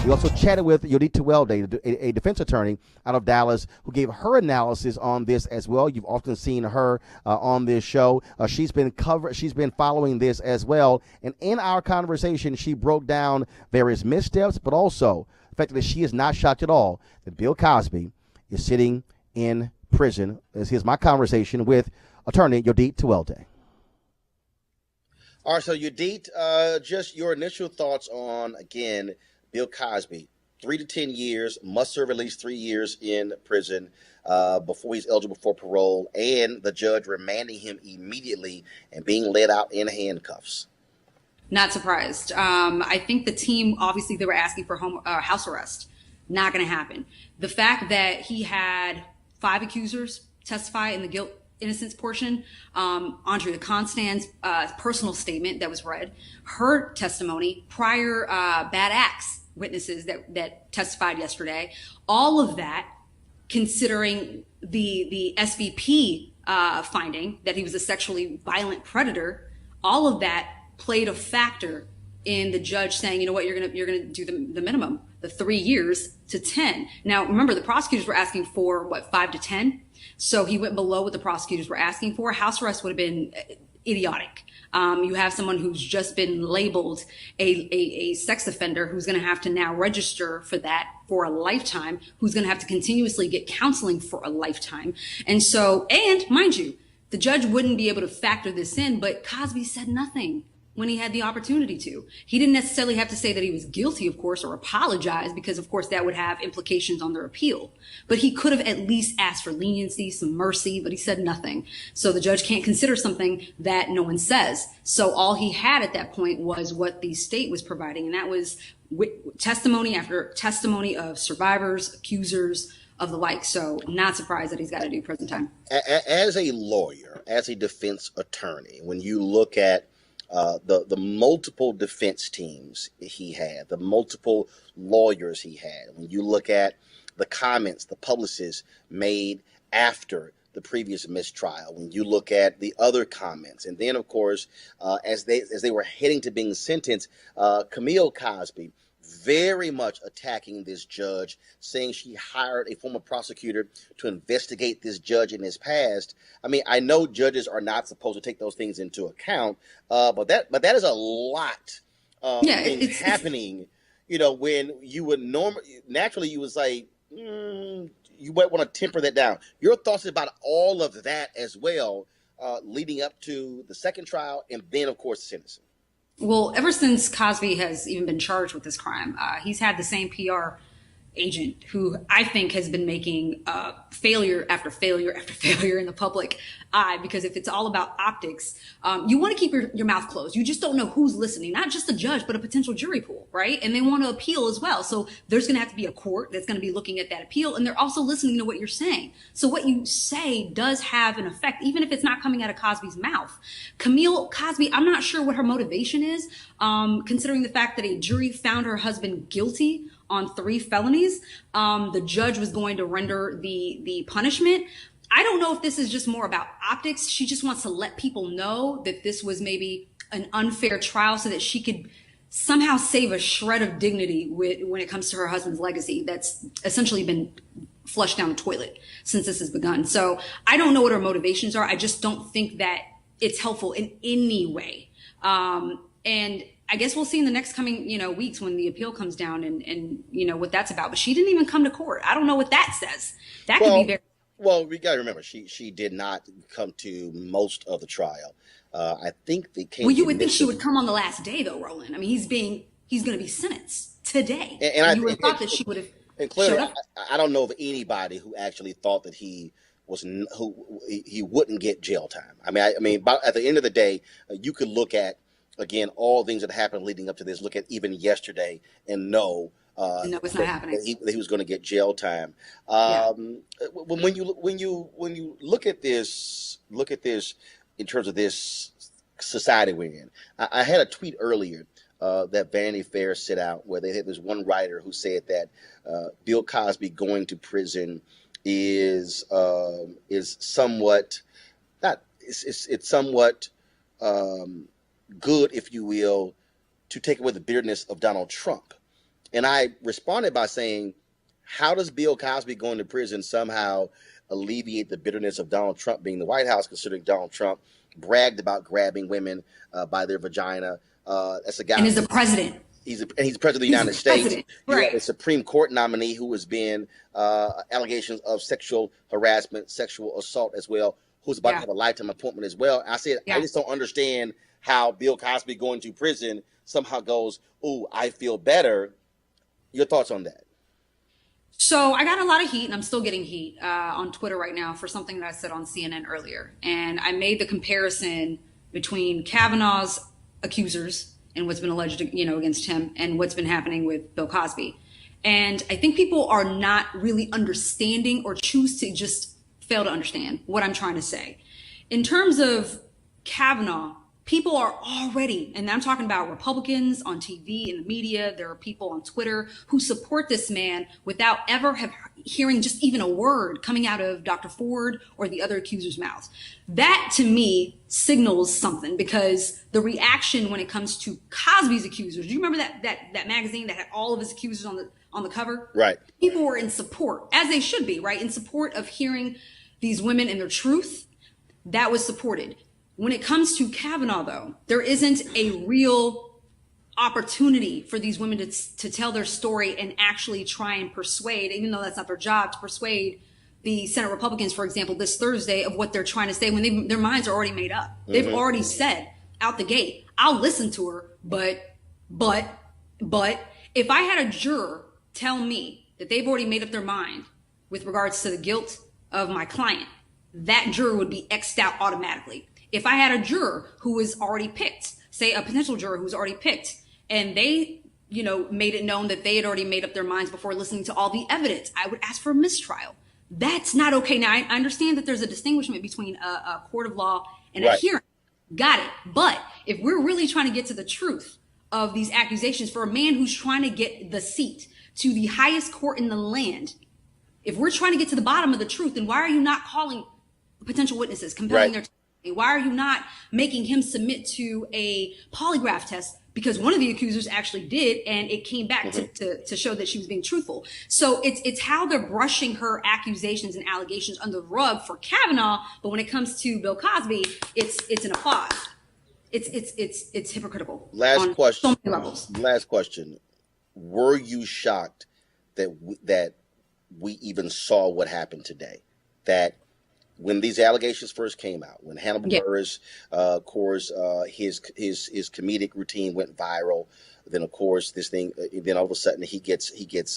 We also chatted with Yodit Tewolde, a defense attorney out of Dallas, who gave her analysis on this as well. You've often seen her on this show. She's been following this as well. And in our conversation, she broke down various missteps, but also the fact that she is not shocked at all that Bill Cosby is sitting in prison. Here's my conversation with attorney Yodit Tewolde. All right, so Yodit, just your initial thoughts on, again, Bill Cosby, 3 to 10 years, must serve at least 3 years in prison before he's eligible for parole, and the judge remanding him immediately and being let out in handcuffs. Not surprised. I think the team, obviously, they were asking for house arrest. Not going to happen. The fact that he had 5 accusers testify in the guilt innocence portion, Andrea Constand's personal statement that was read, her testimony, prior bad acts witnesses that testified yesterday, all of that, considering the SVP finding that he was a sexually violent predator, all of that played a factor in the judge saying, you know what, you're gonna do the minimum, the 3 years to 10. Now, remember, the prosecutors were asking for, 5 to 10? So he went below what the prosecutors were asking for. House arrest would have been idiotic. You have someone who's just been labeled a sex offender who's going to have to now register for that for a lifetime, who's going to have to continuously get counseling for a lifetime. And mind you, the judge wouldn't be able to factor this in, but Cosby said nothing when he had the opportunity to. He didn't necessarily have to say that he was guilty, of course, or apologize, because, of course, that would have implications on their appeal. But he could have at least asked for leniency, some mercy, but he said nothing. So the judge can't consider something that no one says. So all he had at that point was what the state was providing, and that was testimony after testimony of survivors, accusers, of the like. So not surprised that he's got to do prison time. As a lawyer, as a defense attorney, when you look at the multiple defense teams he had, the multiple lawyers he had, when you look at the comments the publicists made after the previous mistrial, when you look at the other comments, and then, of course, as they were heading to being sentenced, Camille Cosby very much attacking this judge, saying she hired a former prosecutor to investigate this judge in his past. I mean, I know judges are not supposed to take those things into account, but that is a lot it's happening. You know, when you would naturally you would say, you might want to temper that down. Your thoughts about all of that as well, leading up to the second trial, and then, of course, the sentencing. Well, ever since Cosby has even been charged with this crime, he's had the same PR agent who I think has been making failure after failure after failure in the public eye, because if it's all about optics, you want to keep your mouth closed. You just don't know who's listening, not just the judge, but a potential jury pool, right? And they want to appeal as well. So there's going to have to be a court that's going to be looking at that appeal, and they're also listening to what you're saying. So what you say does have an effect, even if it's not coming out of Cosby's mouth. Camille Cosby, I'm not sure what her motivation is, considering the fact that a jury found her husband guilty on 3 felonies. The judge was going to render the punishment. I don't know if this is just more about optics. She just wants to let people know that this was maybe an unfair trial so that she could somehow save a shred of dignity when it comes to her husband's legacy that's essentially been flushed down the toilet since this has begun. So I don't know what her motivations are. I just don't think that it's helpful in any way. And I guess we'll see in the next coming, weeks when the appeal comes down and what that's about. But she didn't even come to court. I don't know what that says. That could be very. Well, we got to remember, she did not come to most of the trial. I think they came. Well, you would think she would come on the last day, though, Roland. I mean, he's going to be sentenced today. And you would have thought that she would have. And clearly, I don't know of anybody who actually thought that he wouldn't get jail time. I mean, at the end of the day, you could look at, again, all things that happened leading up to this. Look at even yesterday and know no, it's not happening. That he was going to get jail time. When you look at this in terms of this society we're in, I had a tweet earlier that Vanity Fair set out where they had this one writer who said that Bill Cosby going to prison is somewhat not it's somewhat good, if you will, to take away the bitterness of Donald Trump. And I responded by saying, how does Bill Cosby going to prison somehow alleviate the bitterness of Donald Trump being in the White House, considering Donald Trump bragged about grabbing women by their vagina? That's a guy. And is the president. He's president of the United States. You right. have a Supreme Court nominee who has been allegations of sexual harassment, sexual assault as well, who's about to have a lifetime appointment as well. I said, I just don't understand how Bill Cosby going to prison somehow goes, ooh, I feel better. Your thoughts on that? So I got a lot of heat, and I'm still getting heat on Twitter right now for something that I said on CNN earlier. And I made the comparison between Kavanaugh's accusers and what's been alleged, against him, and what's been happening with Bill Cosby. And I think people are not really understanding, or choose to just fail to understand what I'm trying to say. In terms of Kavanaugh, people are already, and I'm talking about Republicans on TV and the media, there are people on Twitter who support this man without ever hearing just even a word coming out of Dr. Ford or the other accusers' mouths. That, to me, signals something, because the reaction when it comes to Cosby's accusers, do you remember that magazine that had all of his accusers on the cover? Right. People were in support, as they should be, right? In support of hearing these women and their truth. That was supported. When it comes to Kavanaugh, though, there isn't a real opportunity for these women to tell their story and actually try and persuade, even though that's not their job, to persuade the Senate Republicans, for example, this Thursday, of what they're trying to say when their minds are already made up. Mm-hmm. They've already said out the gate, I'll listen to her, but if I had a juror tell me that they've already made up their mind with regards to the guilt of my client, that juror would be X'd out automatically. If I had a juror who was already picked, say a potential juror who was already picked, and they, made it known that they had already made up their minds before listening to all the evidence, I would ask for a mistrial. That's not okay. Now, I understand that there's a distinguishment between a court of law and a hearing. Got it. But if we're really trying to get to the truth of these accusations for a man who's trying to get the seat to the highest court in the land, if we're trying to get to the bottom of the truth, then why are you not calling potential witnesses, compelling their testimony? Why are you not making him submit to a polygraph test? Because one of the accusers actually did, and it came back to show that she was being truthful. So it's how they're brushing her accusations and allegations under the rug for Kavanaugh, but when it comes to Bill Cosby, it's an applause. It's hypocritical. Last question. So many levels. Last question. Were you shocked that we even saw what happened today? That when these allegations first came out, when Hannibal Buress, of course, his comedic routine went viral, then of course then all of a sudden he gets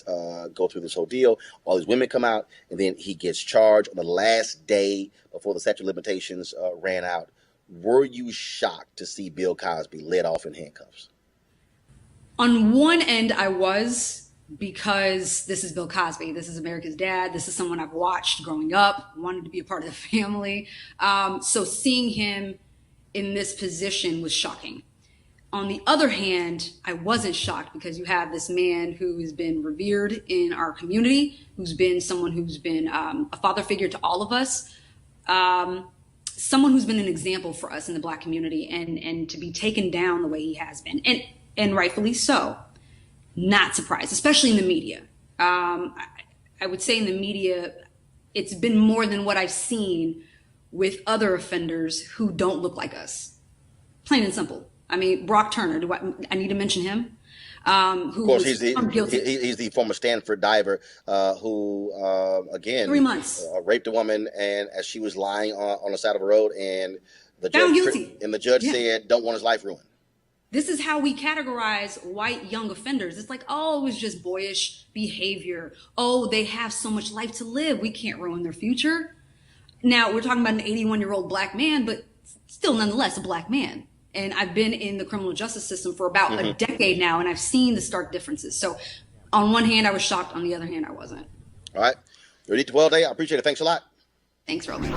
go through this whole deal. All these women come out, and then he gets charged on the last day before the statute of limitations ran out. Were you shocked to see Bill Cosby let off in handcuffs? On one end, I was. Because this is Bill Cosby. This is America's dad. This is someone I've watched growing up, wanted to be a part of the family. So seeing him in this position was shocking. On the other hand, I wasn't shocked, because you have this man who has been revered in our community, who's been someone who's been a father figure to all of us, someone who's been an example for us in the Black community, and to be taken down the way he has been, and rightfully so. Not surprised, especially in the media. I would say in the media, it's been more than what I've seen with other offenders who don't look like us. Plain and simple. I mean, Brock Turner, do I need to mention him? Who of course, he's the former Stanford diver who, again, 3 months raped a woman, and as she was lying on the side of a road, and the judge said, don't want his life ruined. This is how we categorize white young offenders. It's like, oh, it was just boyish behavior. Oh, they have so much life to live. We can't ruin their future. Now, we're talking about an 81-year-old Black man, but still nonetheless a Black man. And I've been in the criminal justice system for about a decade now, and I've seen the stark differences. So on one hand, I was shocked. On the other hand, I wasn't. All right. Yodit Tewolde, I appreciate it. Thanks a lot. Thanks, Roland.